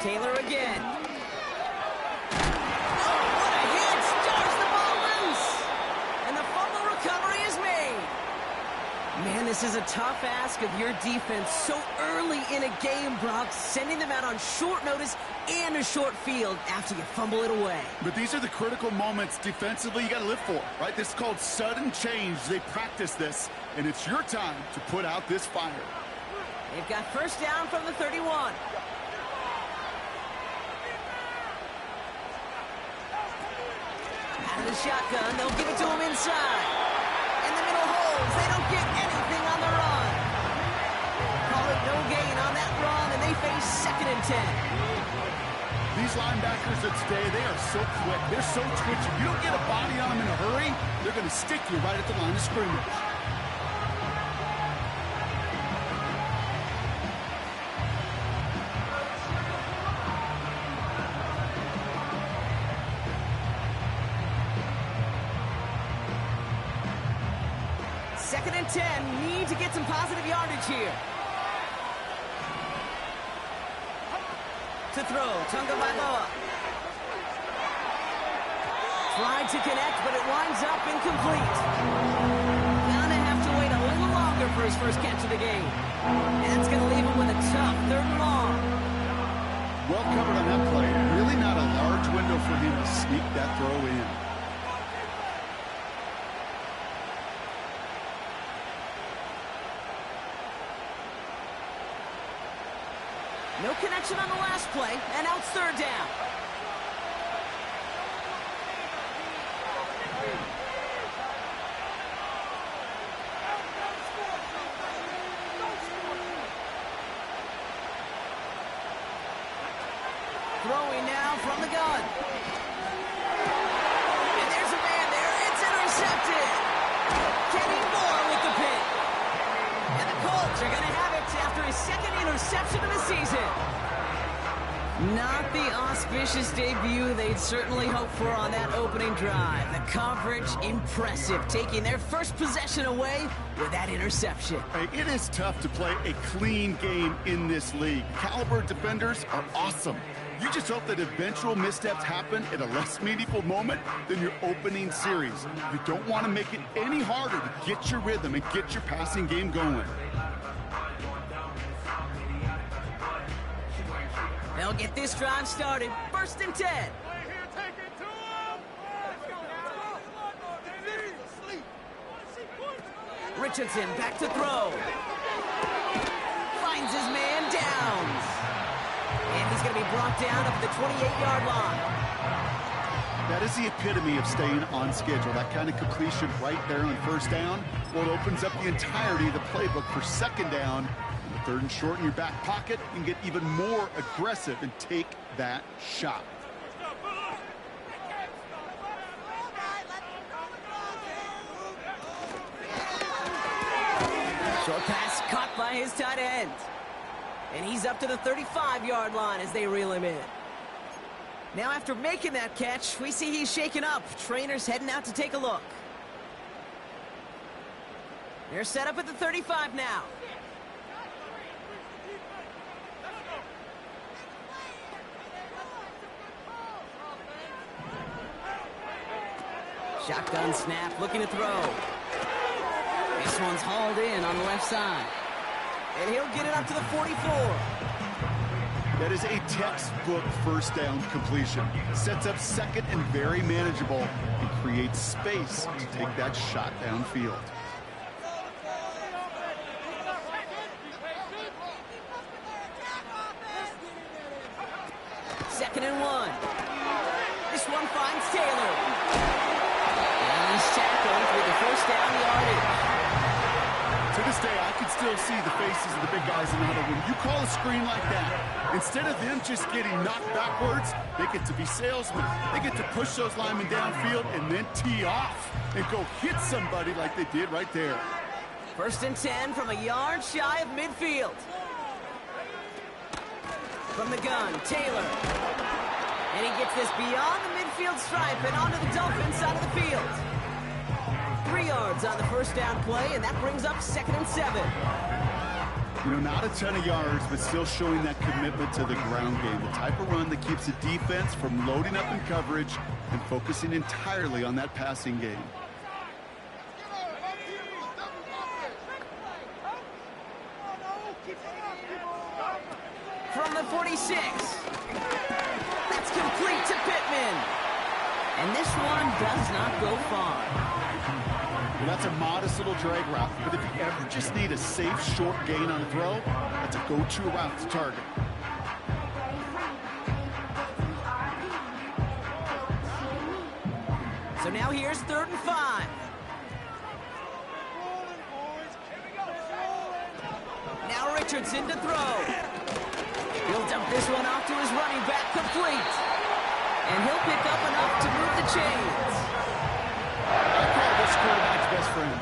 Taylor again. Oh, what a hit! Stars the ball loose! And the fumble recovery is made. Man, this is a tough ask of your defense so early in a game, Brock, sending them out on short notice and a short field after you fumble it away. But these are the critical moments defensively you got to live for, right? This is called sudden change. They practice this, and it's your time to put out this fire. They've got first down from the 31. Out of the shotgun, they'll give it to him inside. In the middle holes, they don't get anything on the run. Call it no gain on that run, and they face 2nd and 10. These linebackers of today, they are so quick. They're so twitchy. You don't get a body on them in a hurry, they're going to stick you right at the line of scrimmage. Second and 10, need to get some positive yardage here. To throw, Tunga Vailoa. Tried to connect, but it winds up incomplete. Gonna have to wait a little longer for his first catch of the game. That's gonna leave him with a tough 3rd and long. Well covered on that play. Really not a large window for him to sneak that throw in. No connection on the last play, and now it's 3rd down. Throwing now from the gun. And there's a man there. It's intercepted. Kenny Moore with the pick. And the Colts are going to have it after his 2nd interception of the season. Not the auspicious debut they'd certainly hoped for on that opening drive. The coverage, impressive, taking their first possession away with that interception. Hey, it is tough to play a clean game in this league. Caliber defenders are awesome. You just hope that eventual missteps happen at a less meaningful moment than your opening series. You don't want to make it any harder to get your rhythm and get your passing game going. They'll get this drive started. 1st and 10. Richardson back to throw. Finds his man Downs. And he's going to be brought down up at the 28-yard line. That is the epitome of staying on schedule. That kind of completion right there on 1st down. Well, it opens up the entirety of the playbook for 2nd down. 3rd and short in your back pocket, and get even more aggressive and take that shot. Short pass caught by his tight end. And he's up to the 35-yard line as they reel him in. Now after making that catch, we see he's shaken up. Trainers heading out to take a look. They're set up at the 35 now. Shotgun snap, looking to throw. This one's hauled in on the left side. And he'll get it up to the 44. That is a textbook 1st down completion. Sets up 2nd and very manageable, and creates space to take that shot downfield. 2nd and 1. This one finds Taylor. He's tackled with the 1st down yardage. To this day, I can still see the faces of the big guys in the huddle. When you call a screen like that, instead of them just getting knocked backwards, they get to be salesmen. They get to push those linemen downfield and then tee off and go hit somebody like they did right there. 1st and 10 from a yard shy of midfield. From the gun, Taylor. And he gets this beyond the midfield stripe and onto the Dolphins side of the field. 3 yards on the 1st down play, and that brings up 2nd and 7. You know, not a ton of yards, but still showing that commitment to the ground game. The type of run that keeps the defense from loading up in coverage and focusing entirely on that passing game. From the 46. That's complete to Pittman. And this one does not go far. Well, that's a modest little drag route, but if you ever just need a safe, short gain on a throw, that's a go-to route to target. So now here's 3rd and 5. Now Richardson to throw. He'll dump this one off to his running back, complete. And he'll pick up enough to move the chains. I call this quarterback's best friend.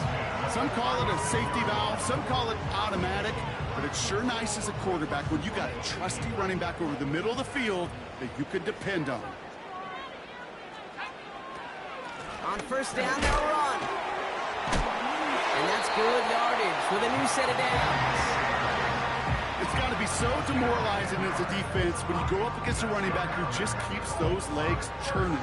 Some call it a safety valve, some call it automatic, but it's sure nice as a quarterback when you got a trusty running back over the middle of the field that you can depend on. On 1st down, they'll run. And that's good yardage with a new set of downs. It's got to be so demoralizing as a defense when you go up against a running back who just keeps those legs churning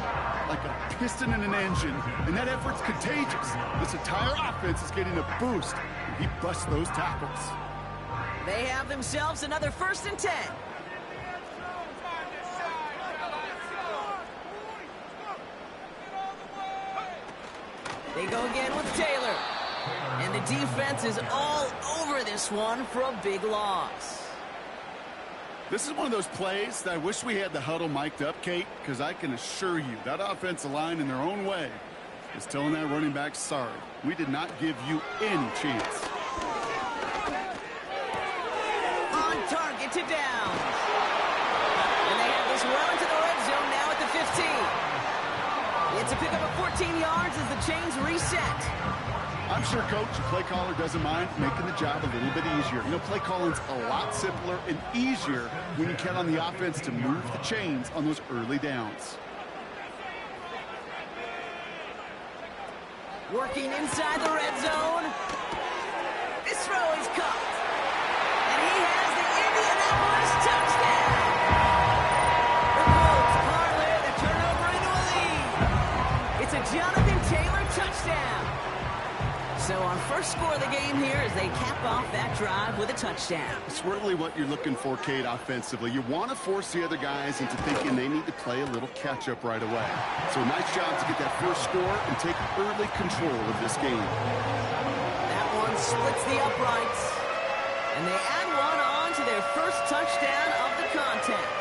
like a piston in an engine, and that effort's contagious. This entire offense is getting a boost, and he busts those tackles. They have themselves another 1st and 10. They go again with Taylor. And the defense is all over this one for a big loss. This is one of those plays that I wish we had the huddle mic'd up, Kate, because I can assure you that offensive line in their own way is telling that running back, sorry, we did not give you any chance. On target to Downs. And they have this well into the red zone now at the 15. It's a pickup of 14 yards as the chains reset. I'm sure Coach, the play caller, doesn't mind making the job a little bit easier. You know, play calling's a lot simpler and easier when you count on the offense to move the chains on those early downs. Working inside the red zone. This throw is caught. And he has the Indianapolis touchdown. The Colts parlay the turnover into a lead. It's a Jonathan Taylor touchdown. So our first score of the game here as they cap off that drive with a touchdown. It's really what you're looking for, Kate, offensively. You want to force the other guys into thinking they need to play a little catch-up right away. So nice job to get that first score and take early control of this game. That one splits the uprights. And they add one on to their first touchdown of the contest.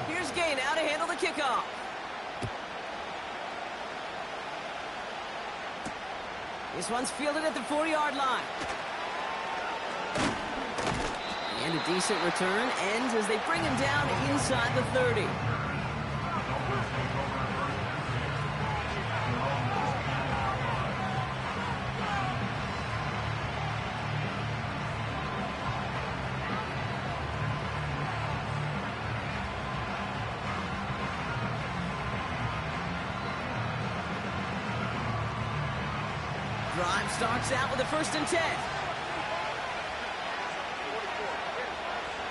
Here's Gay now to handle the kickoff. This one's fielded at the 4-yard line. And a decent return ends as they bring him down inside the 30. Drive starts out with a 1st and 10.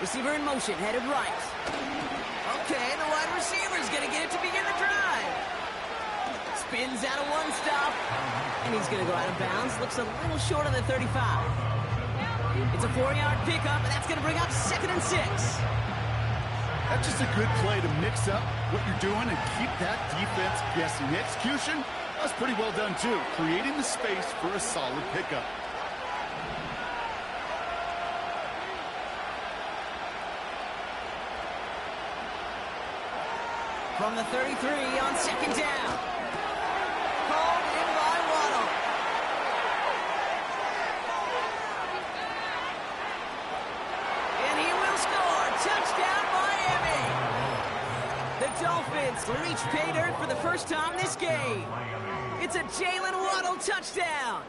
Receiver in motion, headed right. Okay, the wide receiver's going to get it to begin the drive. Spins out of one stop, and he's going to go out of bounds. Looks a little short of the 35. It's a 4-yard pickup, and that's going to bring up 2nd and 6. That's just a good play to mix up what you're doing and keep that defense guessing. The execution, that's pretty well done, too. Creating the space for a solid pickup. From the 33 on 2nd down. Called in by Waddle. And he will score. Touchdown, Miami. The Dolphins reach pay dirt for the first time this game. It's a Jalen Waddle touchdown.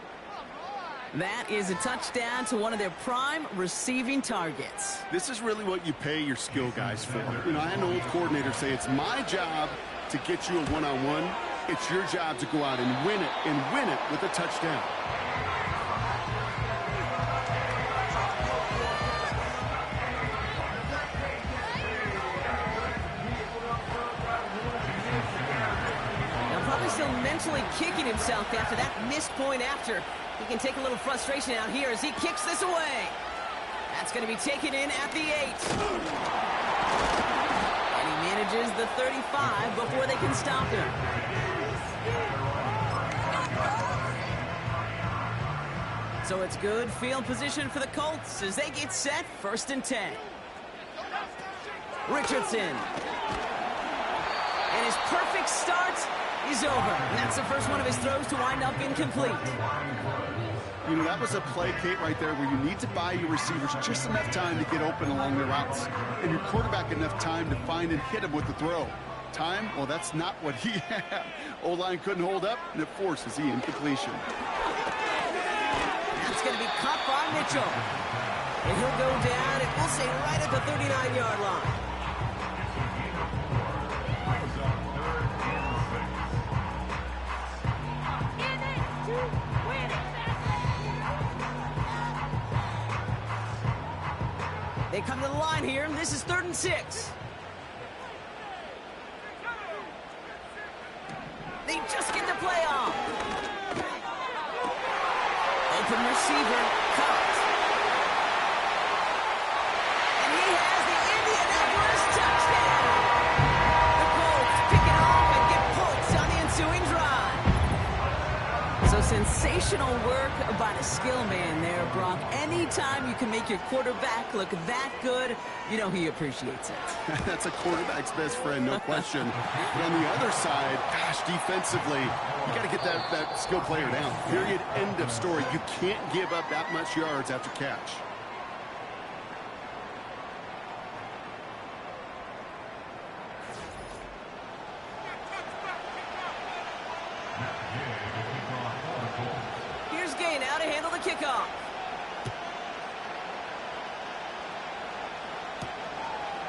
That is a touchdown to one of their prime receiving targets. This is really what you pay your skill guys for. You know, I had an old coordinator say it's my job to get you a one-on-one. It's your job to go out and win it with a touchdown. Still mentally kicking himself after that missed point after. He can take a little frustration out here as he kicks this away. That's going to be taken in at the 8. And he manages the 35 before they can stop him. So it's good field position for the Colts as they get set 1st and 10. Richardson. And his perfect start is over. And that's the first one of his throws to wind up incomplete. You know, that was a play, Kate, right there where you need to buy your receivers just enough time to get open along their routes. And your quarterback enough time to find and hit him with the throw. Time? Well, that's not what he had. O-line couldn't hold up, and it forces the incompletion. That's going to be caught by Mitchell. And he'll go down, and we'll say right at the 39-yard line. They come to the line here, and this is 3rd and 6. They just get the play off. Open receiver, caught. And he has the Indianapolis touchdown. The Colts pick it off and get points on the ensuing drive. So sensational work by the skill man there, Brock. Anytime you can make your quarterback look that good, you know he appreciates it. That's a quarterback's best friend, no question. But on the other side, gosh, defensively, you got to get that skill player down. Period, end of story. You can't give up that much yards after catch. Here's Gay now to handle the kickoff.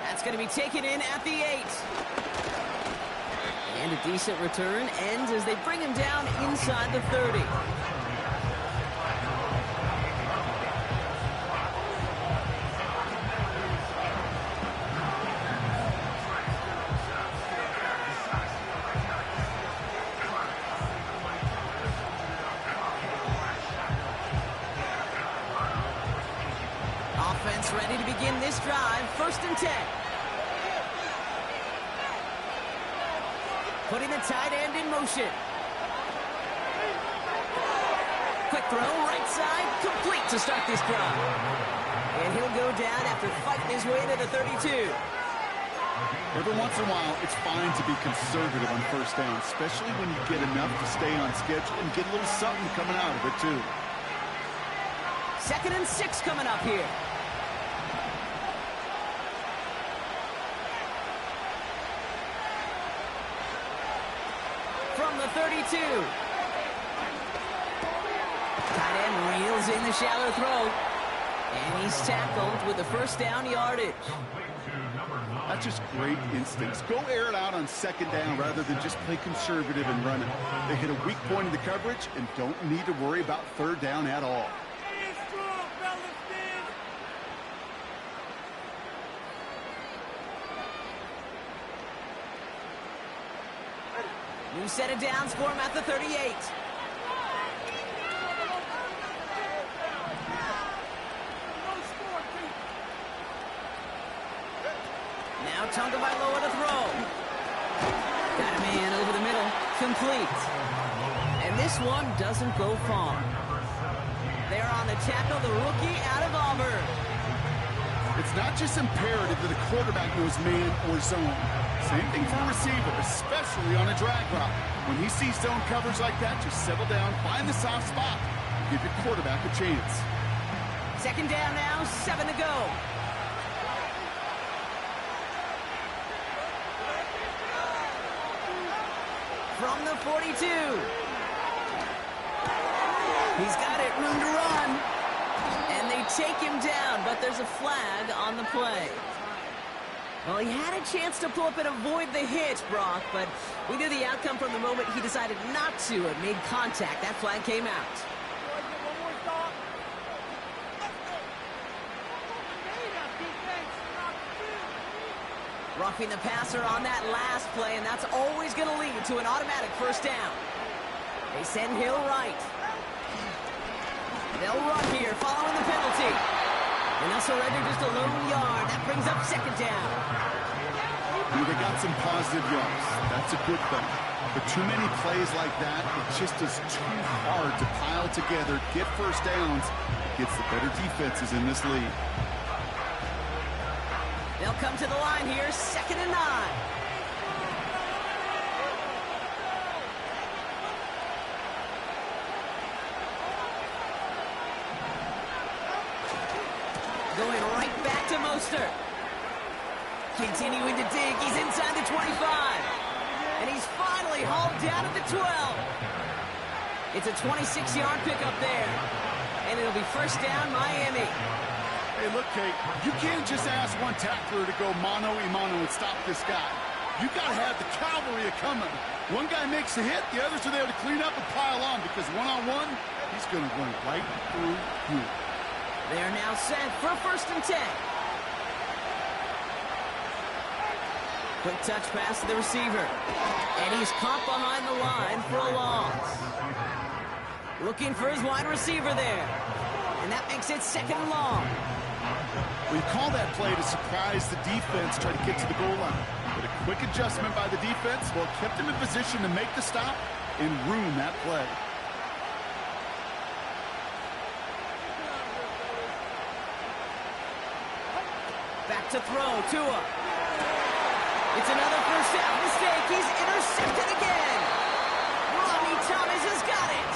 That's going to be taken in at the 8. And a decent return ends as they bring him down inside the 30. Offense ready to begin this drive. 1st and 10. Putting the tight end in motion. Quick throw, right side, complete to start this drive. And he'll go down after fighting his way to the 32. Every once in a while, it's fine to be conservative on 1st down, especially when you get enough to stay on schedule and get a little something coming out of it, too. 2nd and 6 coming up here. From the 32. Tight end reels in the shallow throw. And he's tackled with the 1st down yardage. That's just great instincts. Go air it out on 2nd down rather than just play conservative and run it. They hit a weak point in the coverage and don't need to worry about 3rd down at all. New set of downs for him at the 38. Now Tagovailoa to throw. Got a man over the middle. Complete. And this one doesn't go far. They're on the tackle, the rookie out of Auburn. It's not just imperative that a quarterback knows man or zone. Same thing for a receiver, especially on a drag route. When he sees zone coverage like that, just settle down, find the soft spot, and give your quarterback a chance. 2nd down now, 7 to go. From the 42. He's got it, room to run. And they take him down, but there's a flag on the play. Well, he had a chance to pull up and avoid the hit, Brock, but we knew the outcome from the moment he decided not to and made contact. That flag came out. Roughing the passer on that last play, and that's always going to lead to an automatic first down. They send Hill right. They'll run here following the penalty. And they'll surrender just a lone yard. That brings up second down. They got some positive yards. That's a good thing. But too many plays like that, it just is too hard to pile together, get first downs against the better defenses in this league. They'll come to the line here, 2nd and 9. Going right back to Mostert. Continuing to dig. He's inside the 25. And he's finally hauled down at the 12. It's a 26-yard pickup there. And it'll be first down, Miami. Hey, look, Kate, you can't just ask one tackler to go mano-a-mano and stop this guy. You got to have the cavalry coming. One guy makes a hit, the others are there to clean up and pile on, because one-on-one, he's going to run right through you. They are now set for 1st and 10. Quick touch pass to the receiver. And he's caught behind the line for a loss. Looking for his wide receiver there. And that makes it 2nd and long. We call that play to surprise the defense, try to get to the goal line. But a quick adjustment by the defense, well, kept him in position to make the stop and ruin that play. Back to throw, Tua. It's another first down mistake. He's intercepted again. Rodney Thomas has got it.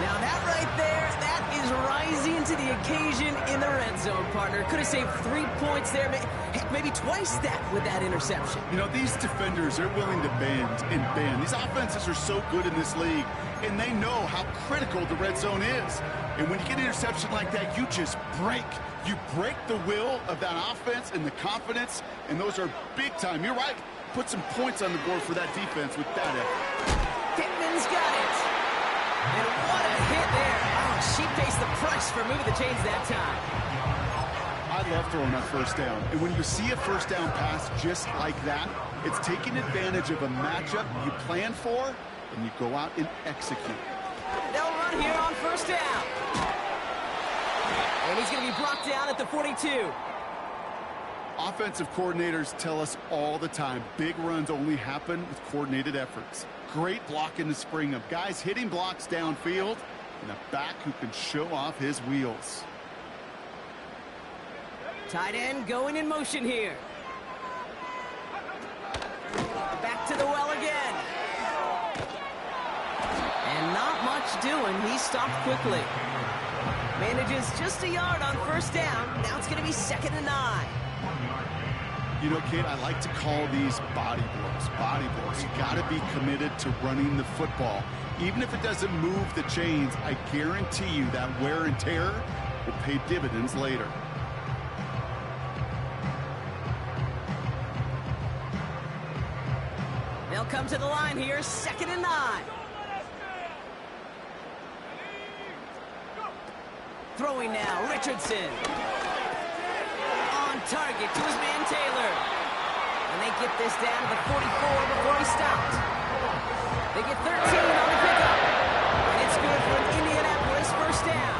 Now that right there, that is rising to the occasion in the red zone, partner. Could have saved 3 points there, maybe twice that with that interception. You know, these defenders are willing to bend and bend. These offenses are so good in this league, and they know how critical the red zone is. And when you get an interception like that, you just break. You break the will of that offense and the confidence, and those are big time. You're right. Put some points on the board for that defense with that effort. Pittman's got it. And what a hit there. Oh, she pays the price for moving the chains that time. I love throwing that first down. And when you see a first down pass just like that, it's taking advantage of a matchup you plan for, and you go out and execute. They'll run here on first down. And he's going to be brought down at the 42. Offensive coordinators tell us all the time, big runs only happen with coordinated efforts. Great block in the spring of guys hitting blocks downfield and a back who can show off his wheels. Tight end going in motion here. Back to the well again. And not much doing. He stopped quickly. Manages just a yard on first down. Now it's going to be 2nd and 9. You know, Kate, I like to call these body blows. Body blows. You got to be committed to running the football. Even if it doesn't move the chains, I guarantee you that wear and tear will pay dividends later. They'll come to the line here, 2nd and 9. Throwing now, Richardson. On target to his man Taylor. And they get this down to the 44 before he stopped. They get 13 on the pickup. And it's good for an Indianapolis first down.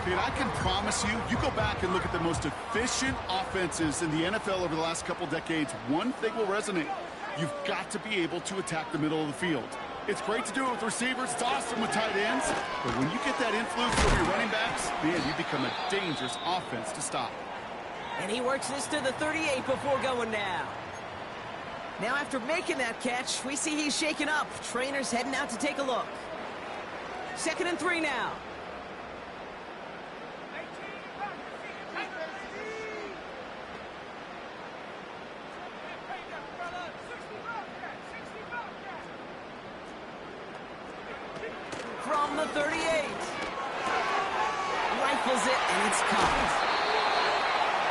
Dude, I can promise you, you go back and look at the most efficient offenses in the NFL over the last couple decades, one thing will resonate. You've got to be able to attack the middle of the field. It's great to do it with receivers. It's awesome with tight ends. But when you get that influence over your running backs, man, you become a dangerous offense to stop. And he works this to the 38 before going down. Now after making that catch, we see he's shaken up. Trainer's heading out to take a look. 2nd and 3 now. From the the 38. Rifles it, and it's caught.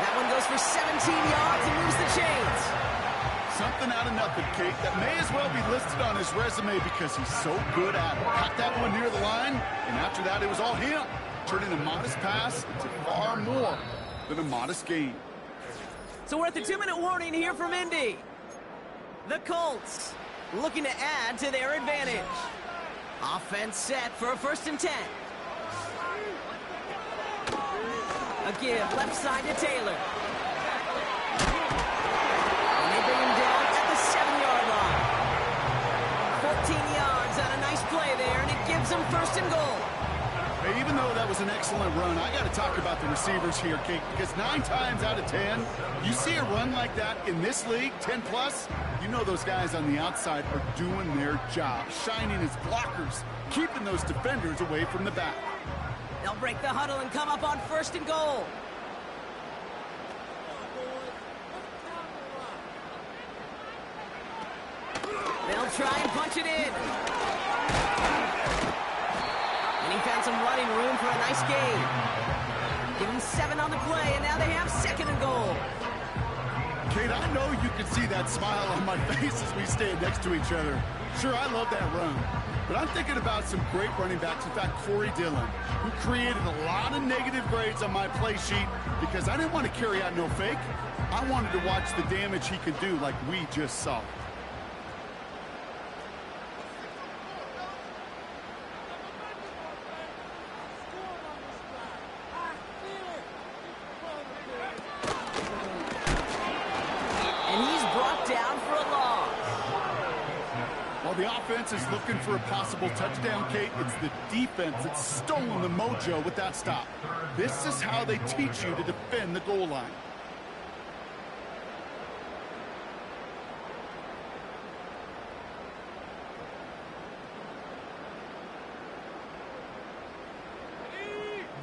That one goes for 17 yards and moves the chains. Something out of nothing, Kate, that may as well be listed on his resume because he's so good at it. Caught that one near the line, and after that, it was all him, turning a modest pass into far more than a modest gain. So we're at the 2-minute warning here from Indy. The Colts looking to add to their advantage. Offense set for a 1st and 10. A give left side to Taylor. And they bring him down at the 7-yard line. 14 yards on a nice play there, and it gives them 1st and goal. Hey, even though that was an excellent run, I got to talk about the receivers here, Kate, because 9 times out of 10, you see a run like that in this league, 10+, you know those guys on the outside are doing their job, shining as blockers, keeping those defenders away from the back. They'll break the huddle and come up on 1st and goal. They'll try and punch it in. And he found some running room for a nice gain. Give him 7 on the play, and now they have 2nd and goal. Kate, I know you can see that smile on my face as we stand next to each other. Sure, I love that run. But I'm thinking about some great running backs. In fact, Corey Dillon, who created a lot of negative grades on my play sheet because I didn't want to carry out no fake. I wanted to watch the damage he could do like we just saw. The offense is looking for a possible touchdown, Kate. It's the defense that's stolen the mojo with that stop. This is how they teach you to defend the goal line.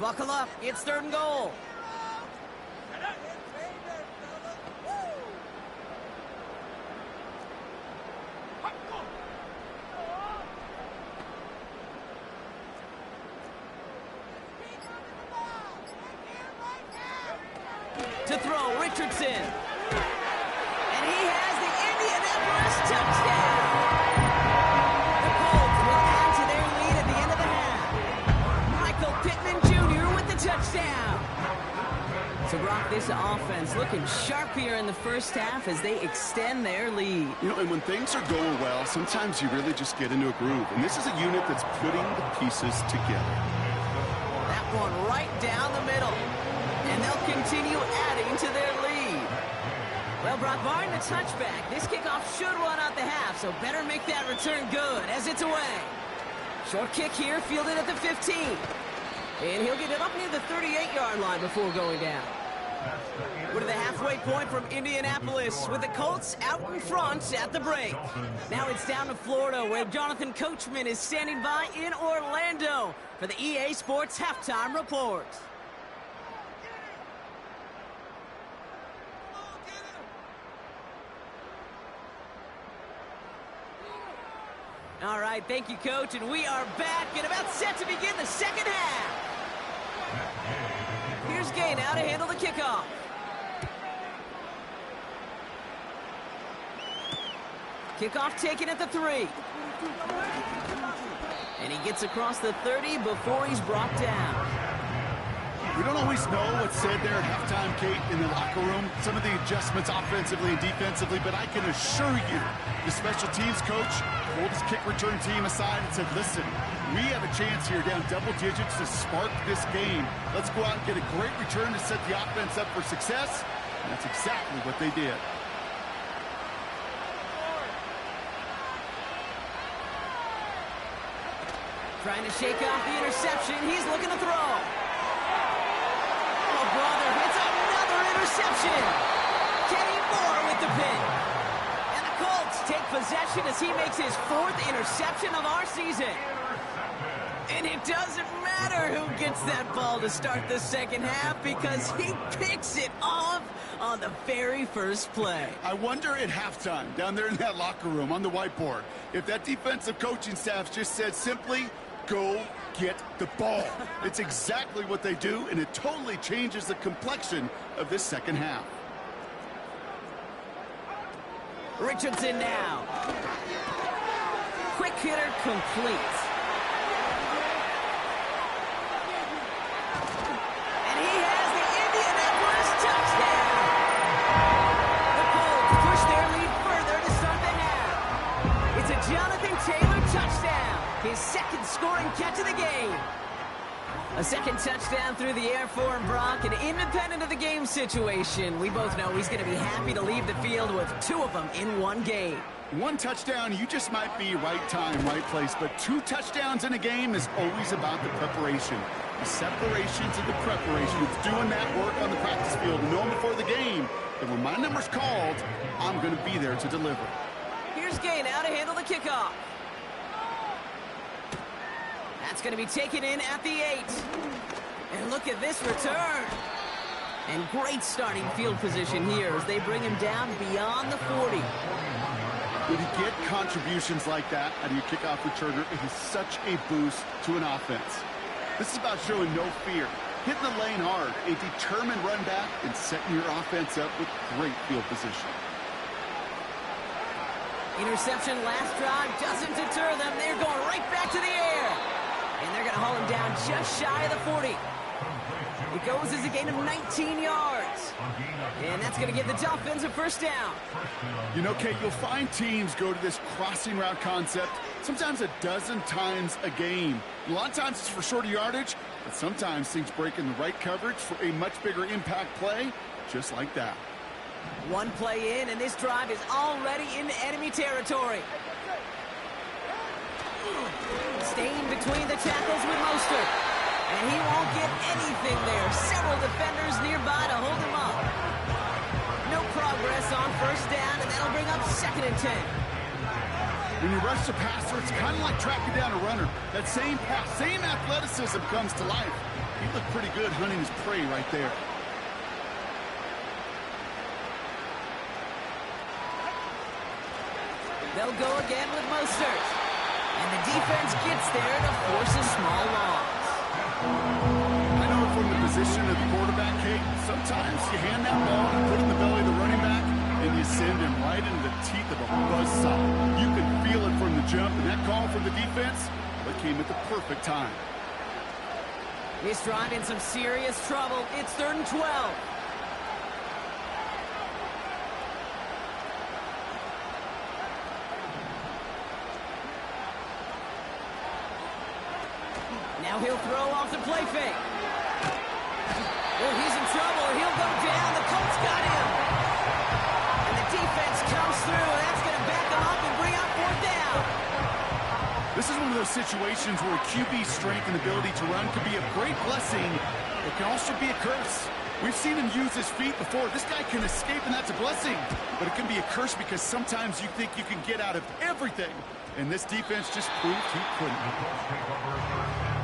Buckle up. It's 3rd and goal. To throw, Richardson. And he has the Indianapolis touchdown. The Colts will add to their lead at the end of the half. Michael Pittman Jr. with the touchdown. So, Brock, this offense looking sharp here in the 1st half as they extend their lead. You know, and when things are going well, sometimes you really just get into a groove. And this is a unit that's putting the pieces together. That one right down the middle. And they'll continue adding to their lead. Well, Brock, barring the touchback, this kickoff should run out the half, so better make that return good as it's away. Short kick here, fielded at the 15. And he'll get it up near the 38-yard line before going down. We're to the halfway point from Indianapolis with the Colts out in front at the break. Now it's down to Florida where Jonathan Coachman is standing by in Orlando for the EA Sports Halftime Report. All right, thank you, Coach, and we are back and about set to begin the 2nd half. Here's Gay now to handle the kickoff. Kickoff taken at the 3. And he gets across the 30 before he's brought down. We don't always know what's said there at halftime, Kate, in the locker room. Some of the adjustments offensively and defensively, but I can assure you the special teams coach pulled his kick return team aside and said, listen, we have a chance here down double digits to spark this game. Let's go out and get a great return to set the offense up for success. And that's exactly what they did. Trying to shake off the interception. He's looking to throw. Oh, brother, it's another interception. Kenny Moore with the pick. And the Colts take possession as he makes his 4th interception of our season. And it doesn't matter who gets that ball to start the 2nd half because he picks it off on the very first play. I wonder at halftime, down there in that locker room on the whiteboard, if that defensive coaching staff just said simply, go get the ball. It's exactly what they do, and it totally changes the complexion of this second half. Richardson now. Quick hitter complete. And he has the Indianapolis touchdown. The Colts push their lead further to start the half. It's a Jonathan Taylor touchdown. His second scoring catch of the game. A second touchdown through the air for Brock, and independent of the game situation, we both know he's going to be happy to leave the field with 2 of them in one game. One touchdown, you just might be right time, right place, but 2 touchdowns in a game is always about the preparation. The separation to the preparation. It's doing that work on the practice field, knowing before the game that when my number's called, I'm going to be there to deliver. Here's Gay now to handle the kickoff. That's going to be taken in at the 8. And look at this return. And great starting field position here as they bring him down beyond the 40. When you get contributions like that out of your kickoff returner, it is such a boost to an offense. This is about showing no fear, hitting the lane hard, a determined run back, and setting your offense up with great field position. Interception last drive doesn't deter them. They're going right back to the air. And they're going to haul him down just shy of the 40. It goes as a gain of 19 yards. And that's going to give the Dolphins a first down. You know, Kate, you'll find teams go to this crossing route concept sometimes a dozen times a game. A lot of times it's for shorter yardage, but sometimes things break in the right coverage for a much bigger impact play, just like that. One play in, and this drive is already in enemy territory. Staying between the tackles with Mostert. And he won't get anything there. Several defenders nearby to hold him up. No progress on first down, and that'll bring up 2nd and 10. When you rush the passer, it's kind of like tracking down a runner. That same pass, same athleticism comes to life. He looked pretty good hunting his prey right there. They'll go again with Mostert. And the defense gets there to force a small loss. I know from the position of the quarterback, Kate, sometimes you hand that ball and put it in the belly of the running back, and you send him right into the teeth of a buzzsaw. You can feel it from the jump, and that call from the defense, but came at the perfect time. This drive in some serious trouble. It's 3rd and 12. Now he'll throw off the play fake. Oh, he's in trouble. He'll go down. The Colts got him. And the defense comes through. That's going to back them up and bring up 4th down. This is one of those situations where QB strength and ability to run can be a great blessing. It can also be a curse. We've seen him use his feet before. This guy can escape, and that's a blessing. But it can be a curse because sometimes you think you can get out of everything. And this defense just proved he couldn't.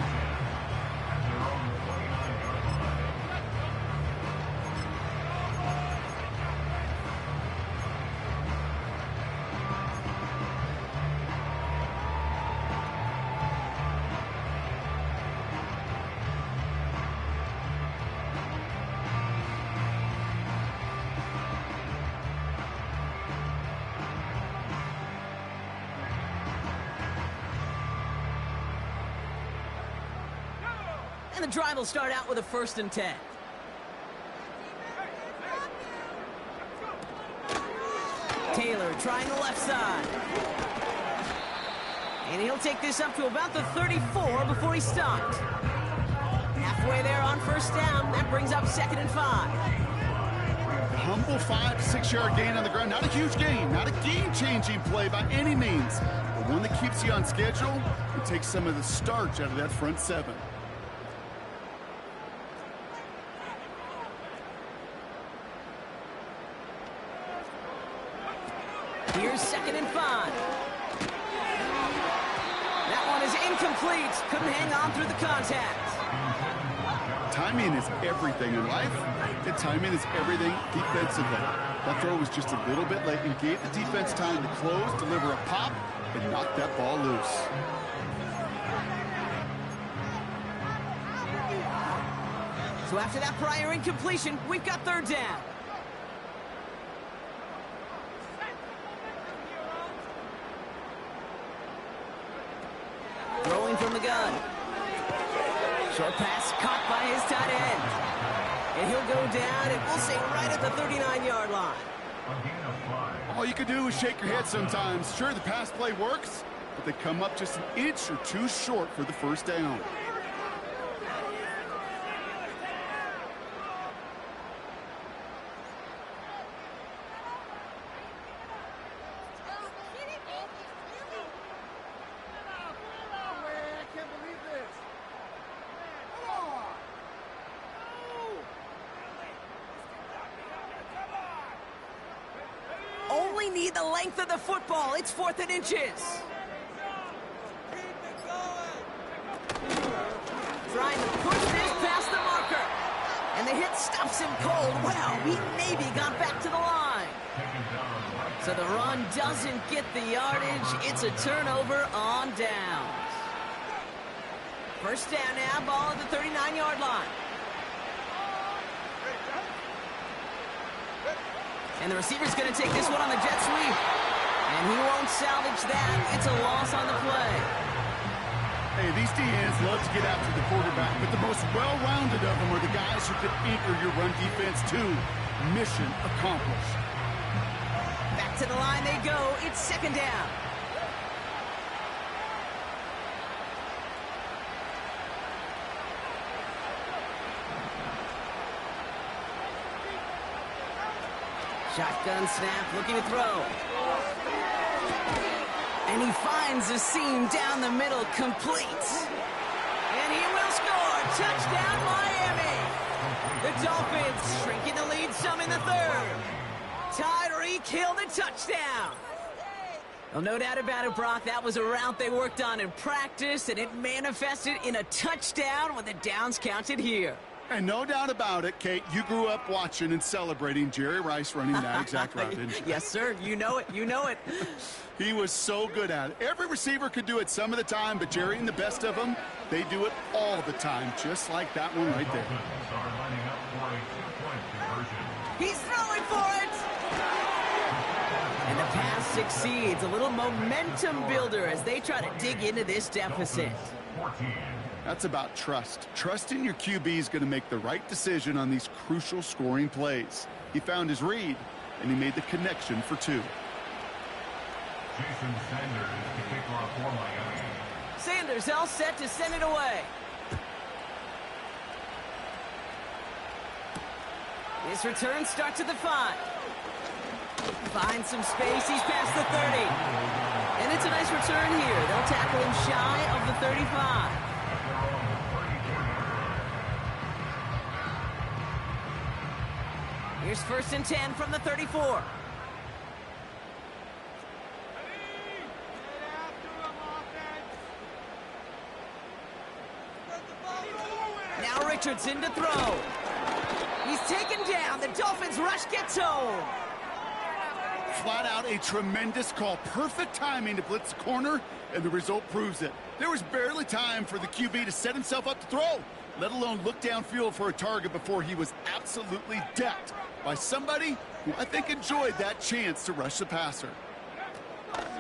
And the drive will start out with a 1st and 10. Taylor trying the left side. And he'll take this up to about the 34 before he stopped. Halfway there on 1st down. That brings up 2nd and 5. A humble 5 to 6 yard gain on the ground. Not a huge gain, not a game-changing play by any means, but one that keeps you on schedule and takes some of the starch out of that front 7. Here's 2nd and 5. That one is incomplete. Couldn't hang on through the contact. Timing is everything in life, and timing is everything defensively. That throw was just a little bit late and gave the defense time to close, deliver a pop, and knock that ball loose. So after that prior incompletion, we've got third down. Throwing from the gun. Short pass caught by his tight end. And he'll go down, and we'll say right at the 39-yard line. All you can do is shake your head sometimes. Sure, the pass play works, but they come up just an inch or two short for the first down. Only need the length of the football. It's 4th and inches. Trying to push this past the marker. And the hit stops him cold. Wow, he maybe got back to the line. So the run doesn't get the yardage. It's a turnover on downs. First down now, ball at the 39-yard line. And the receiver's going to take this one on the jet sweep. And he won't salvage that. It's a loss on the play. Hey, these DNs love to get after the quarterback, but the most well-rounded of them are the guys who can anchor your run defense too. Mission accomplished. Back to the line they go. It's second down. Shotgun snap, looking to throw. And he finds a seam down the middle, complete. And he will score. Touchdown, Miami. The Dolphins shrinking the lead some in the third. Tyreek Hill, the touchdown. Well, no doubt about it, Brock. That was a route they worked on in practice, and it manifested in a touchdown when the downs counted here. And no doubt about it, Kate, you grew up watching and celebrating Jerry Rice running that exact route, didn't you? Yes, sir. You know it. You know it. He was so good at it. Every receiver could do it some of the time, but Jerry and the best of them, they do it all the time, just like that one right there. He's throwing for it! And the pass succeeds. A little momentum builder as they try to dig into this deficit. That's about trust. Trusting your QB is going to make the right decision on these crucial scoring plays. He found his read, and he made the connection for two. Jason Sanders is the kickoff for Miami. Sanders all set to send it away. This return starts at the 5. Finds some space. He's past the 30. And it's a nice return here. They'll tackle him shy of the 35. Here's 1st and 10 from the 34. Now Richardson to throw. He's taken down. The Dolphins rush gets home. Flat out a tremendous call. Perfect timing to blitz the corner, and the result proves it. There was barely time for the QB to set himself up to throw, let alone look downfield for a target before he was absolutely decked by somebody who I think enjoyed that chance to rush the passer.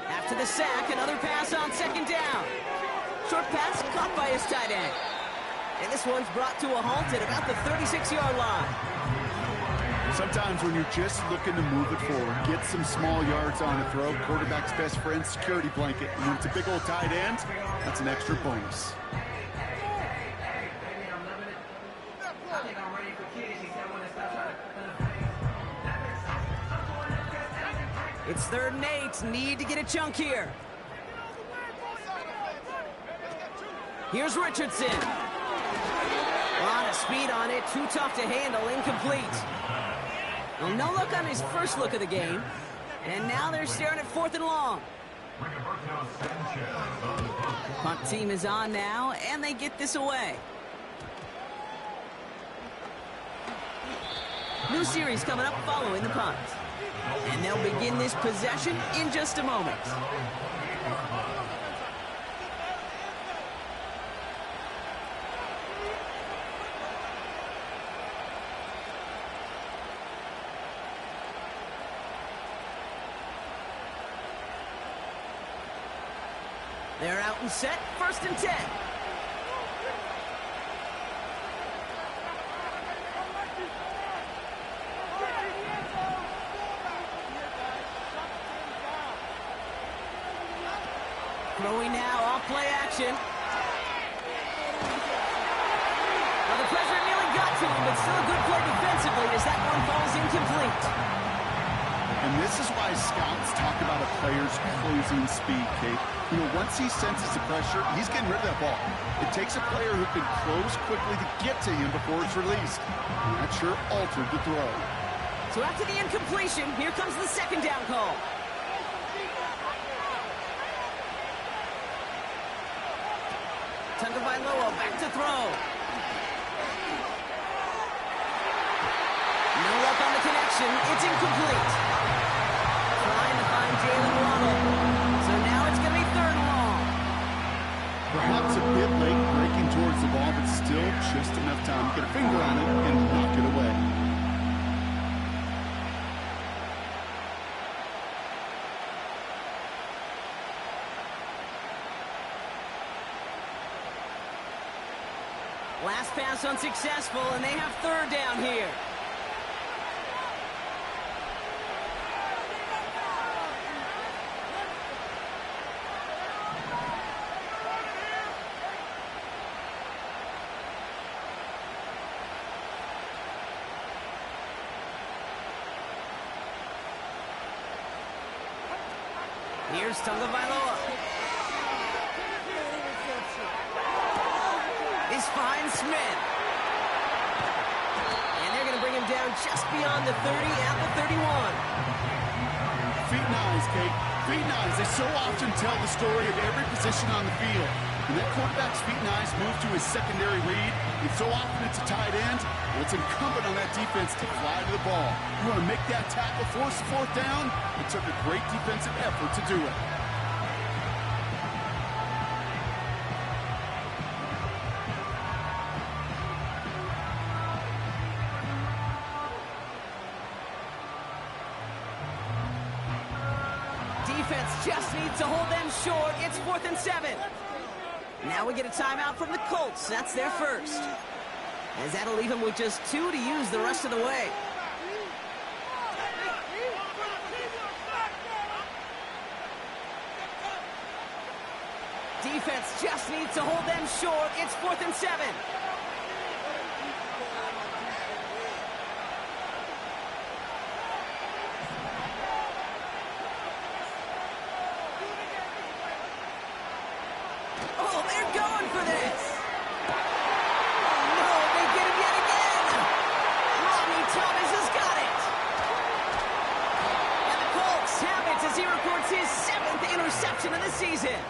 After the sack, another pass on 2nd down. Short pass caught by his tight end. And this one's brought to a halt at about the 36-yard line. Sometimes when you're just looking to move it forward, get some small yards on a throw, quarterback's best friend, security blanket. And when it's a big old tight end, that's an extra bonus. It's 3rd and 8. Need to get a chunk here. Here's Richardson. A lot of speed on it. Too tough to handle. Incomplete. Well, no look on his first look of the game. And now they're staring at 4th and long. Punt team is on now, and they get this away. New series coming up following the punt. And they'll begin this possession in just a moment. They're out and set, 1st and 10. Throwing now, off play action. Well, the pressure nearly got to him, but still a good play defensively as that one falls incomplete. And this is why scouts talk about a player's closing speed, Kate. You know, once he senses the pressure, he's getting rid of that ball. It takes a player who can close quickly to get to him before it's released. And that sure altered the throw. So after the incompletion, here comes the 2nd down call. Tagovailoa back to throw. No luck on the connection. It's incomplete. Trying to find Jalen Waddle. So now it's going to be 3rd and long. Perhaps a bit late breaking towards the ball, but still just enough time to get a finger on it and knock it away. Last pass unsuccessful, and they have 3rd down here. Here's Tagovailoa. He's fine Smith. And they're going to bring him down just beyond the 30 at the 31. Feet and eyes, Kate. Feet and eyes. They so often tell the story of every position on the field. When that quarterback's feet and eyes move to his secondary read, and so often it's a tight end, well, it's incumbent on that defense to fly to the ball. You want to make that tackle, force the 4th down? It took a great defensive effort to do it. Defense just needs to hold them short. It's 4th and 7. Now we get a timeout from the Colts. That's their first. As that'll leave them with just 2 to use the rest of the way. Defense just needs to hold them short. It's 4th and 7. Oh, they're going for this. Oh, no, they get him yet again. Rodney Thomas has got it. And the Colts have it as he records his 7th interception of the season.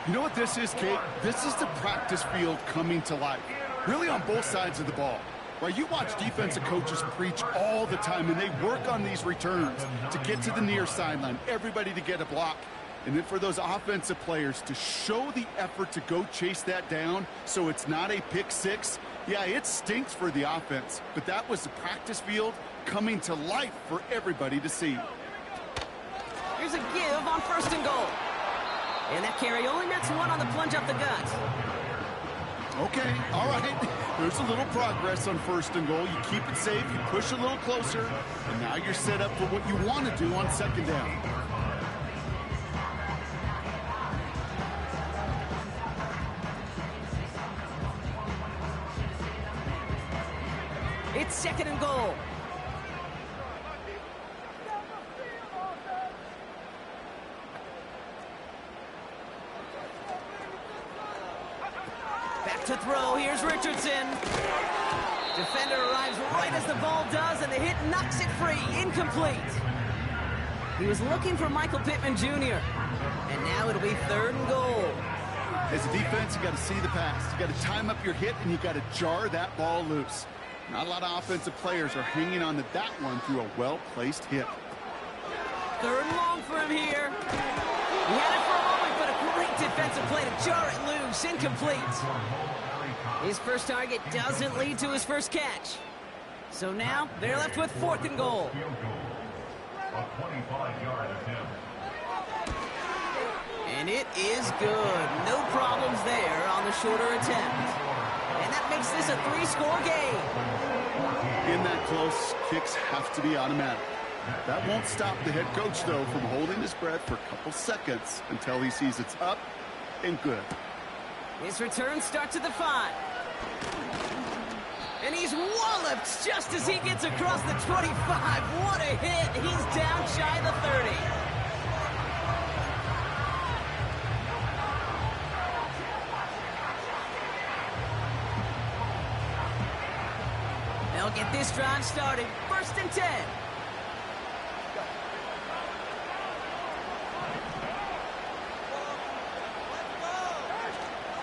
You know what this is, Kate? This is the practice field coming to life. Really on both sides of the ball. Right, you watch defensive coaches preach all the time, and they work on these returns to get to the near sideline, everybody to get a block. And then for those offensive players to show the effort to go chase that down so it's not a pick six, yeah, it stinks for the offense. But that was the practice field coming to life for everybody to see. Here's a give on 1st and goal. And that carry only nets 1 on the plunge up the gut. Okay, all right. There's a little progress on 1st and goal. You keep it safe, you push a little closer, and now you're set up for what you want to do on 2nd down. It's 2nd and goal. Back to throw. Here's Richardson. Defender arrives right as the ball does, and the hit knocks it free. Incomplete. He was looking for Michael Pittman Jr. And now it'll be 3rd and goal. As a defense, you got to see the pass. You got to time up your hit, and you got to jar that ball loose. Not a lot of offensive players are hanging on to that one through a well-placed hit. 3rd and long for him here. He had it for a moment, but a great defensive play to jar it loose. Incomplete. His first target doesn't lead to his first catch. So now they're left with 4th and goal. A 25-yard attempt. And it is good. No problems there on the shorter attempt. And that makes this a 3-score game. In that close, kicks have to be automatic. That won't stop the head coach, though, from holding his breath for a couple seconds until he sees it's up and good. His return starts at the 5. And he's walloped just as he gets across the 25. What a hit. He's down shy of the 30. They'll get this drive started. 1st and 10.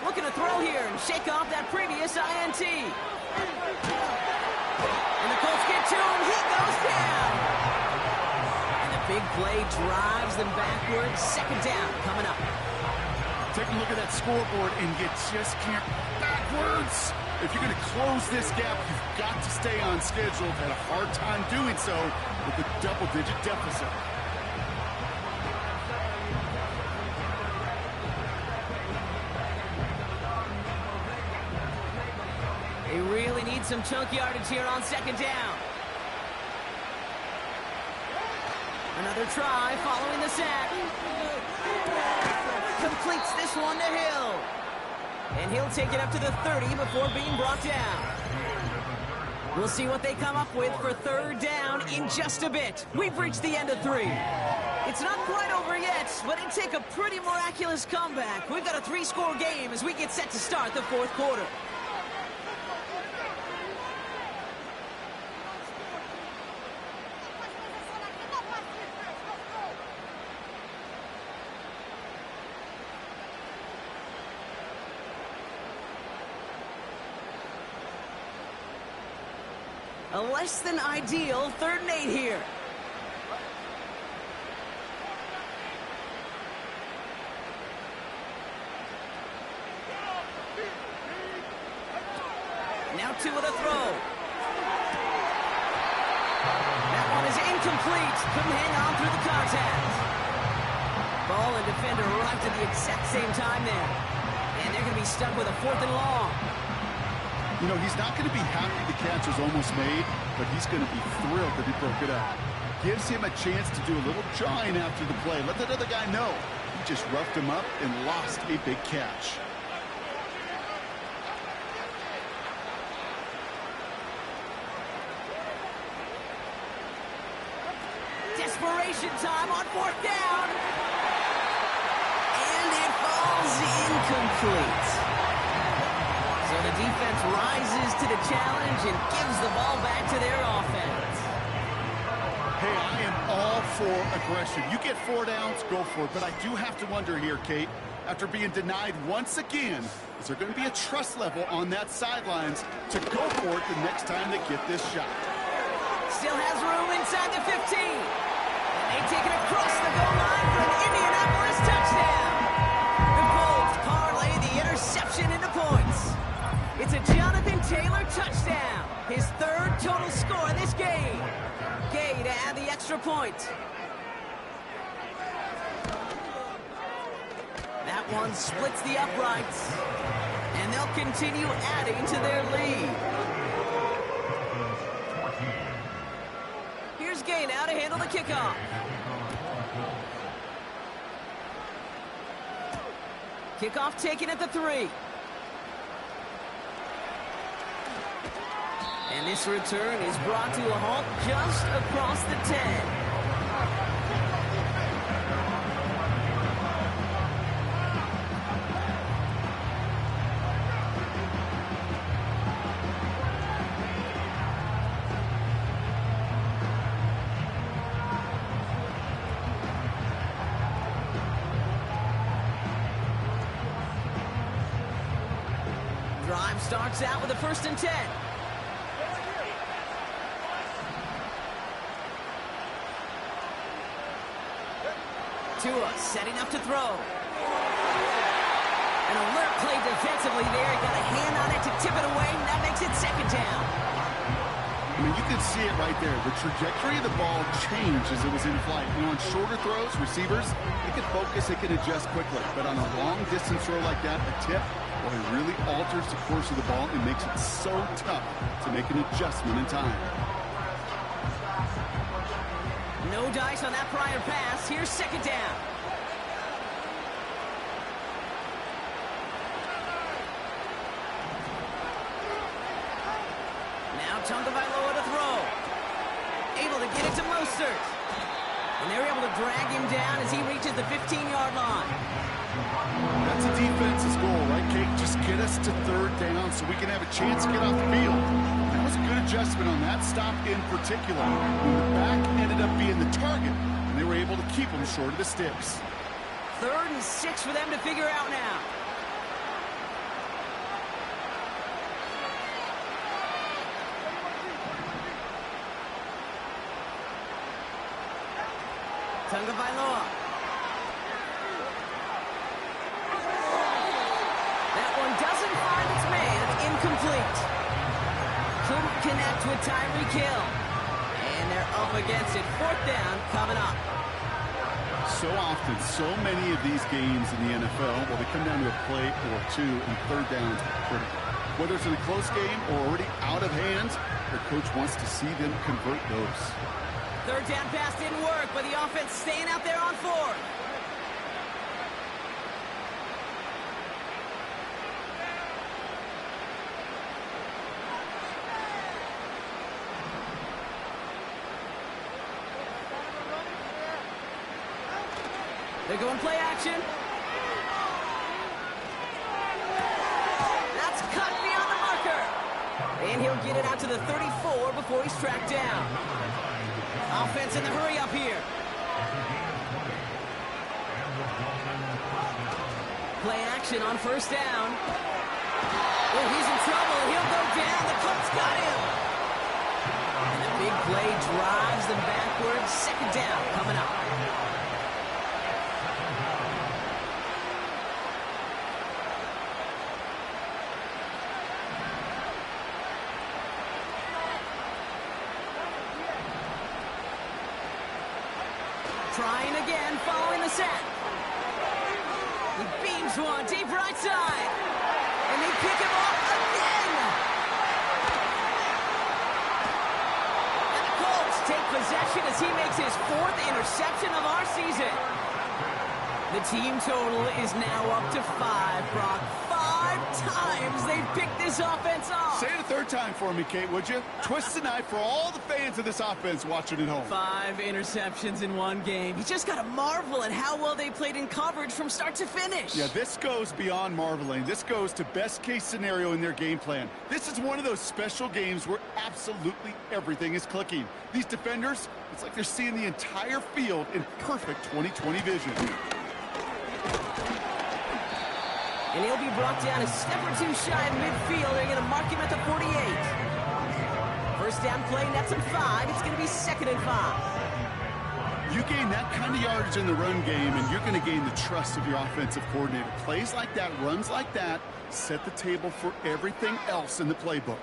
Looking to throw here and shake off that previous INT. And the Colts get to him. He goes down. And the big play drives them backwards. 2nd down coming up. Take a look at that scoreboard, and you just can't backwards. If you're going to close this gap, you've got to stay on schedule. Had a hard time doing so with a double-digit deficit. They really need some chunk yardage here on 2nd down. Another try following the sack. Completes this one to Hill. And he'll take it up to the 30 before being brought down. We'll see what they come up with for 3rd down in just a bit. We've reached the end of 3. It's not quite over yet, but it'd take a pretty miraculous comeback. We've got a 3-score game as we get set to start the 4th quarter. A less than ideal 3rd and 8 here. Now 2 with a throw. That one is incomplete. Couldn't hang on through the contact. Ball and defender arrived at the exact same time there. And they're going to be stuck with a 4th and long. You know, he's not going to be happy the catch was almost made, but he's going to be thrilled that he broke it up. Gives him a chance to do a little jawing after the play. Let that other guy know. He just roughed him up and lost a big catch. Desperation time on 4th down. And it falls incomplete. So the defense rises to the challenge and gives the ball back to their offense. Hey, I am all for aggression. You get 4 downs, go for it. But I do have to wonder here, Kate, after being denied once again, is there going to be a trust level on that sidelines to go for it the next time they get this shot? Still has room inside the 15. And they take it across the goal line for an Indianapolis touchdown. The Colts parlay the interception into points. It's a Jonathan Taylor touchdown. His 3rd total score this game. Gay to add the extra point. That one splits the uprights. And they'll continue adding to their lead. Here's Gay now to handle the kickoff. Kickoff taken at the 3. And this return is brought to a halt just across the 10. Drive starts out with a 1st and 10. Tua setting up to throw. An alert play defensively there. He got a hand on it to tip it away, and that makes it 2nd down. I mean, you can see it right there. The trajectory of the ball changed as it was in flight. You know, on shorter throws, receivers, they can focus, they can adjust quickly. But on a long-distance throw like that, a tip, well, it really alters the course of the ball and makes it so tough to make an adjustment in time. No dice on that prior pass. Here's second down. Tagovailoa to throw. Able to get it to Mostert. And they're able to drag him down as he reaches the 15-yard line. That's a defense's goal, right, Kate? Just get us to third down so we can have a chance to get off the field. That was a good adjustment on that stop in particular. When the back ended up being the target, and they were able to keep him short of the sticks. 3rd and 6 for them to figure out now. Tagovailoa. That one doesn't find its man. Incomplete. Couldn't connect with Tyreek Hill. And they're up against it. 4th down coming up. So often, so many of these games in the NFL, well, they come down to a play or two, and third downs are critical. Whether it's in a close game or already out of hand, their coach wants to see them convert those. 3rd down pass didn't work, but the offense staying out there on 4th. They're going play action. That's cut beyond the marker. And he'll get it out to the 34 before he's tracked down. Offense in the hurry up here. Play action on 1st down. Oh, he's in trouble. He'll go down. The Colts got him. And the big play drives them backwards. 2nd down coming up. Trying again, following the set. He beams one, deep right side. And they pick him off again. And the Colts take possession as he makes his 4th interception of our season. The team total is now up to 5, Brock. 5 times they've picked this offense off. Say it a 3rd time for me, Kate, would you? Twist the knife for all the fans of this offense watching at home. 5 interceptions in one game. You just got to marvel at how well they played in coverage from start to finish. Yeah, this goes beyond marveling. This goes to best-case scenario in their game plan. This is one of those special games where absolutely everything is clicking. These defenders, it's like they're seeing the entire field in perfect 20/20 vision. And he'll be brought down a step or 2 shy of midfield. They're going to mark him at the 48. 1st down play, nets him 5. It's going to be 2nd and 5. You gain that kind of yardage in the run game, and you're going to gain the trust of your offensive coordinator. Plays like that, runs like that, set the table for everything else in the playbook.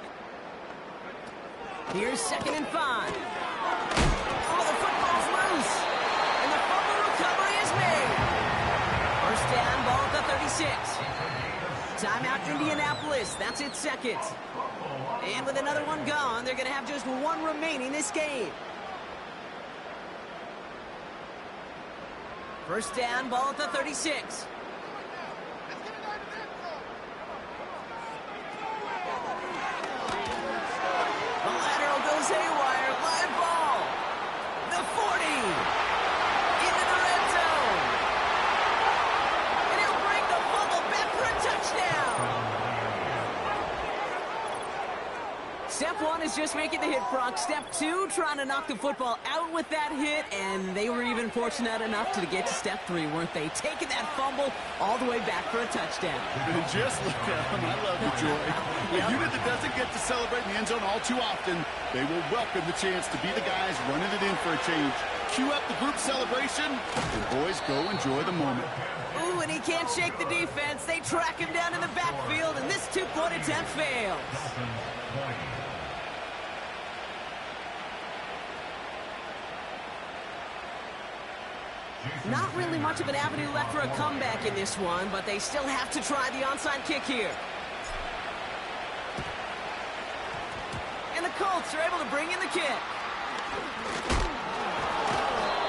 Here's 2nd and 5. Oh, the football's loose. And the fumble recovery is made. 1st down, ball at the 36. Timeout, Indianapolis. That's its 2nd. And with another one gone, they're going to have just 1 remaining this game. 1st down, ball at the 36. The lateral goes haywire. Live ball. The 40. Into the red zone. And he'll bring the fumble back for a touchdown. Step 1 is just making the hit, Brock. Step 2, trying to knock the football out with that hit, and they were even fortunate enough to get to step 3, weren't they? Taking that fumble all the way back for a touchdown. And just look at them. I love the joy. A unit that doesn't get to celebrate in the end zone all too often, they will welcome the chance to be the guys running it in for a change. Cue up the group celebration, and boys, go enjoy the moment. Ooh, and he can't shake the defense. They track him down in the backfield, and this 2-point attempt fails. Not really much of an avenue left for a comeback in this one, but they still have to try the onside kick here. And the Colts are able to bring in the kick.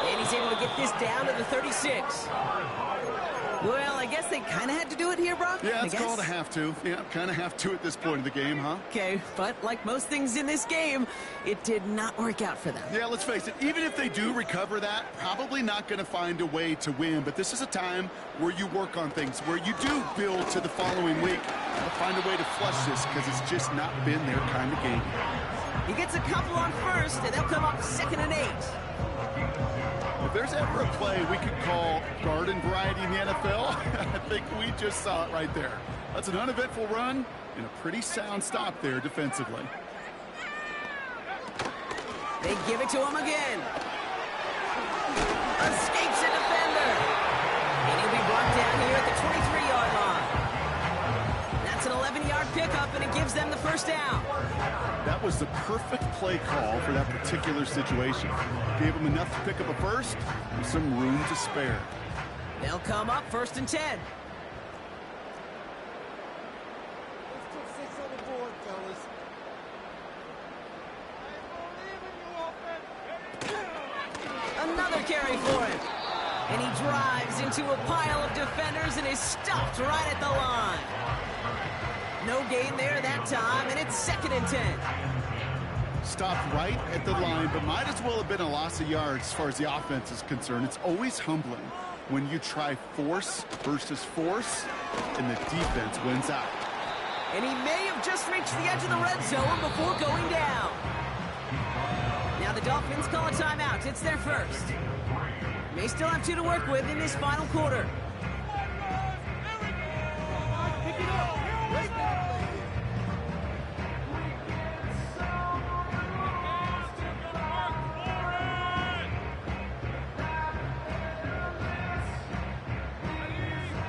And he's able to get this down to the 36. Well, I guess they kind of had to do it here, Brock. Yeah, it's called a have to. Yeah, kind of have to at this point in the game, huh? Okay, but like most things in this game, it did not work out for them. Yeah, let's face it, even if they do recover that, probably not going to find a way to win. But this is a time where you work on things, where you do build to the following week. Gotta find a way to flush this because it's just not been their kind of game. He gets a couple on first, and they'll come up 2nd and 8. If there's ever a play we could call garden variety in the NFL, I think we just saw it right there. That's an uneventful run and a pretty sound stop there defensively. They give it to him again. Escapes a defender. And he'll be brought down here at the 23-yard line. That's an 11-yard pickup, and it gives them the first down. That was the perfect play call for that particular situation. Gave them enough to pick up a first and some room to spare. They'll come up 1st and 10. Let's put 6 on the board, fellas. Another carry for him. And he drives into a pile of defenders and is stopped right at the line. No gain there that time, and it's 2nd and 10. Stopped right at the line, but might as well have been a loss of yards as far as the offense is concerned. It's always humbling when you try force versus force, and the defense wins out. And he may have just reached the edge of the red zone before going down. Now the Dolphins call a timeout. It's their first. May still have 2 to work with in this final quarter.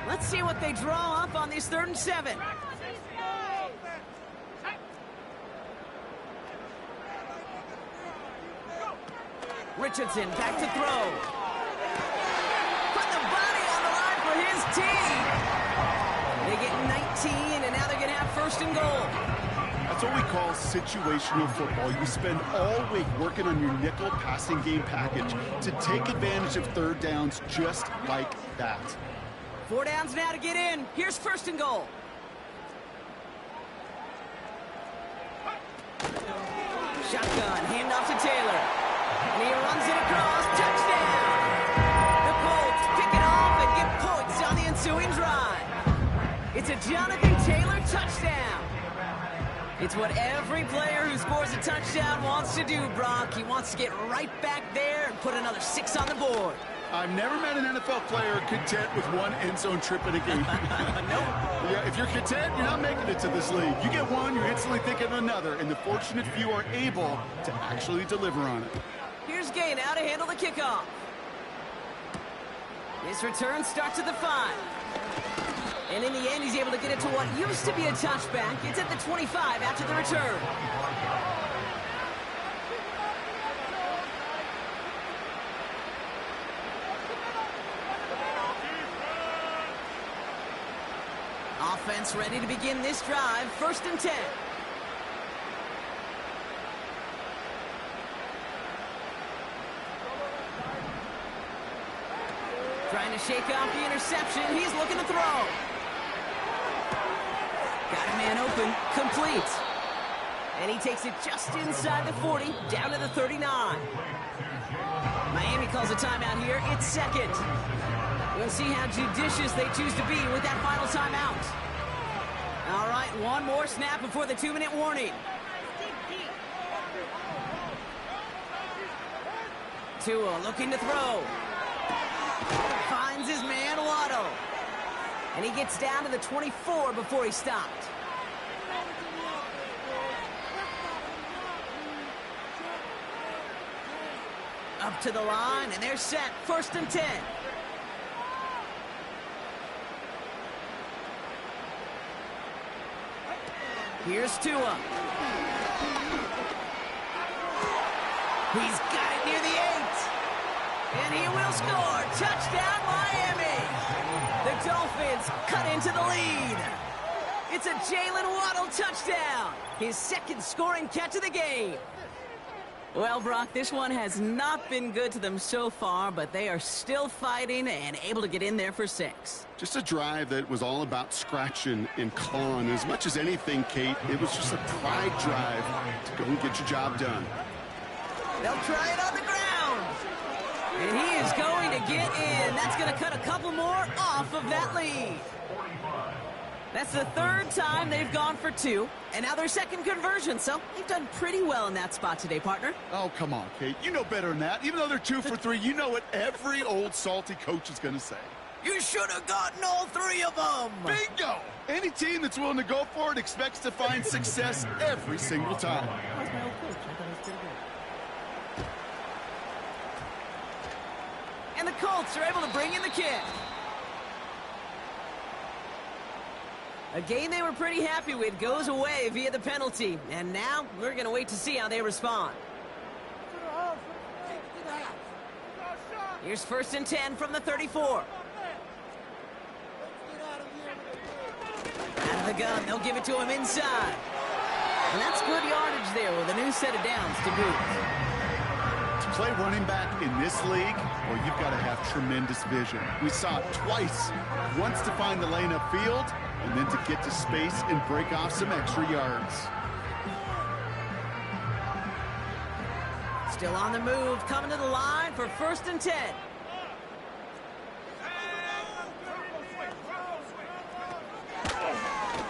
Let's see what they draw up on this 3rd and 7. Richardson back to throw. Put the body on the line for his team. They get 19, and now they're going to have 1st and goal. That's what we call situational football. You spend all week working on your nickel passing game package to take advantage of 3rd downs just like that. 4 downs now to get in. Here's 1st and goal. Shotgun, handoff to Taylor. And he runs it across. Touchdown! The Colts pick it off and get points on the ensuing drive. It's a Jonathan Taylor touchdown. It's what every player who scores a touchdown wants to do, Brock. He wants to get right back there and put another 6 on the board. I've never met an NFL player content with 1 end zone trip in a game. Nope. Yeah, if you're content, you're not making it to this league. You get one, you're instantly thinking of another, and the fortunate few are able to actually deliver on it. Here's Gay now to handle the kickoff. This return starts at the 5. And in the end, he's able to get it to what used to be a touchback. It's at the 25 after the return. Offense ready to begin this drive. 1st and 10. Trying to shake off the interception. He's looking to throw. Got a man open. Complete. And he takes it just inside the 40, down to the 39. Miami calls a timeout here. It's 2nd. We'll see how judicious they choose to be with that final timeout. All right, one more snap before the 2-minute warning. Tua looking to throw. Finds his man, Waddle. And he gets down to the 24 before he stopped. Up to the line, and they're set. 1st and 10. Here's Tua. He's got it near the 8. And he will score. Touchdown, Miami. The Dolphins cut into the lead. It's a Jalen Waddle touchdown. His second scoring catch of the game. Well, Brock, this one has not been good to them so far, but they are still fighting and able to get in there for 6. Just a drive that was all about scratching and clawing. As much as anything, Kate, it was just a pride drive to go and get your job done. They'll try it on the ground. And he is going to get in. That's going to cut a couple more off of that lead. That's the third time they've gone for 2, and now their second conversion, so they've done pretty well in that spot today, partner. Oh, come on, Kate. You know better than that. Even though they're 2 for 3, you know what every old salty coach is going to say. You should have gotten all 3 of them. Bingo! Any team that's willing to go for it expects to find success every single time. That was my old coach. I thought he was pretty good. And the Colts are able to bring in the kick. A game they were pretty happy with goes away via the penalty. And now we're going to wait to see how they respond. Here's 1st and 10 from the 34. Out of the gun, they'll give it to him inside. And that's good yardage there with a new set of downs to boot. To play running back in this league, well, you've got to have tremendous vision. We saw it twice. Once to find the lane upfield, and then to get to space and break off some extra yards. Still on the move, coming to the line for 1st and 10.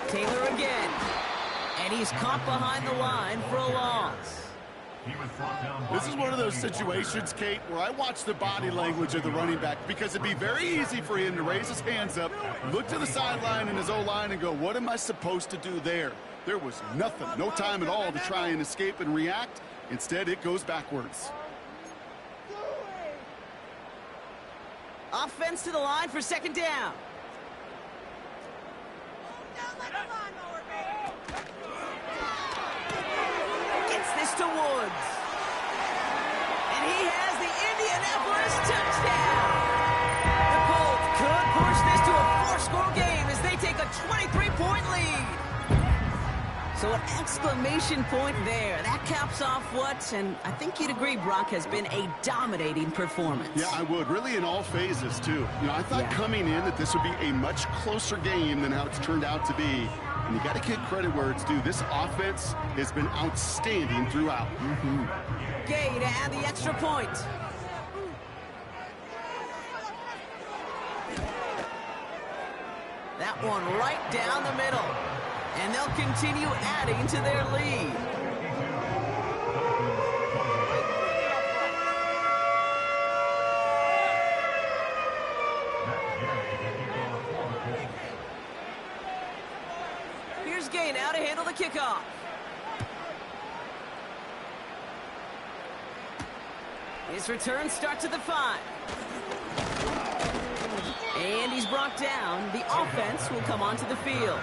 Taylor again. And he's caught behind the line for a loss. This is one of those situations, Kate, where I watch the body language of the running back because it'd be very easy for him to raise his hands up, look to the sideline in his O-line and go, what am I supposed to do there? There was nothing, no time at all to try and escape and react. Instead, it goes backwards. Offense to the line for 2nd down. Gets this to Woods. And he has the Indianapolis touchdown. The Colts could push this to a 4-score game as they take a 23-point lead. So an exclamation point there. That caps off what, and I think you'd agree, Brock, has been a dominating performance. Yeah, I would. Really in all phases, too. You know, I thought coming in that this would be a much closer game than how it's turned out to be. And you got to give credit where it's due. This offense has been outstanding throughout. Gay to add the extra point. That one right down the middle. And they'll continue adding to their lead. Here's Gay now to handle the kickoff. His return starts at the 5. And he's brought down. The offense will come onto the field.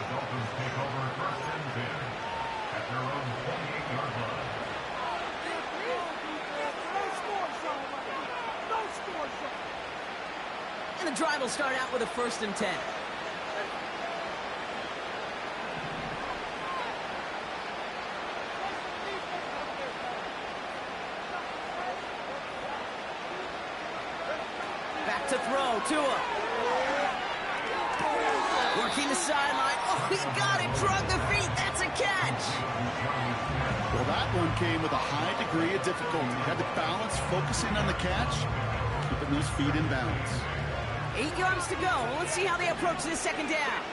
The Dolphins take over 1st and 10 at their own 28-yard line. And the drive will start out with a 1st and 10. Back to throw, Tua. Working the sideline. Oh, he got it. Drug the feet. That's a catch. Well, that one came with a high degree of difficulty. Had to balance focusing on the catch, keeping those feet in balance. 8 yards to go. Let's see how they approach this 2nd down.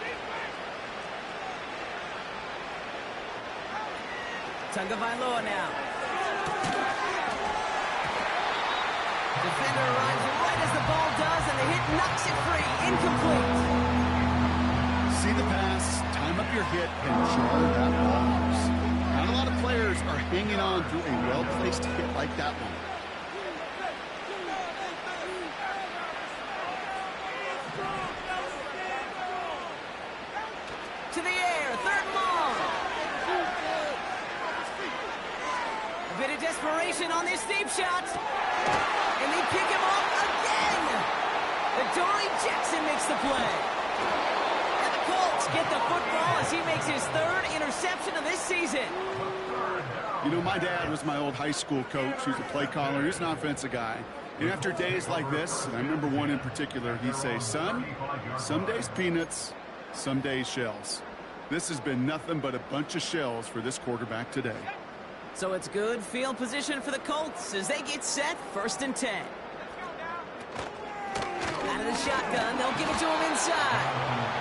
Tagovailoa now. Defender arrives right as the ball does, and the hit knocks it free. Incomplete. See the pass, time up your hit, and jar that ball loose. Not a lot of players are hanging on through a well-placed hit like that one. To the air, 3rd and long. A bit of desperation on this deep shot. And they pick him off again. Adoree Jackson makes the play. And the Colts get the football as he makes his third interception of this season. You know, my dad was my old high school coach. He was a play caller. He was an offensive guy. And after days like this, and I remember one in particular, he'd say, son, some days peanuts, some days shells. This has been nothing but a bunch of shells for this quarterback today. So it's good field position for the Colts as they get set, 1st and 10. Out of the shotgun, they'll give it to him inside.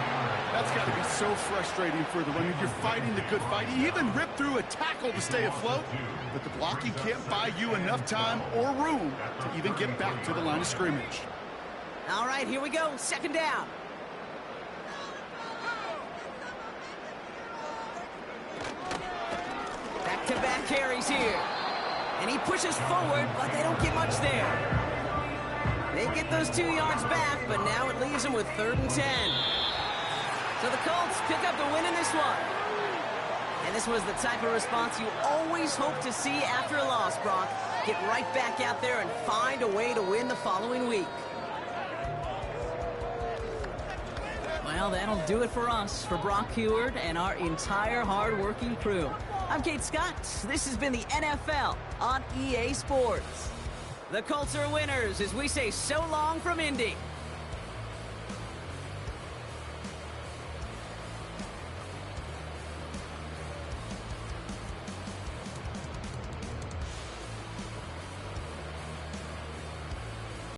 That's got to be so frustrating for the runner. You're fighting the good fight. You even rip through a tackle to stay afloat, but the blocking can't buy you enough time or room to even get back to the line of scrimmage. All right, here we go, 2nd down. Back-to-back carries here. And he pushes forward, but they don't get much there. They get those 2 yards back, but now it leaves them with 3rd and 10. So the Colts pick up the win in this one. And this was the type of response you always hope to see after a loss, Brock. Get right back out there and find a way to win the following week. Well, that'll do it for us, for Brock Heward and our entire hard-working crew. I'm Kate Scott. This has been the NFL on EA Sports. The Colts are winners as we say so long from Indy.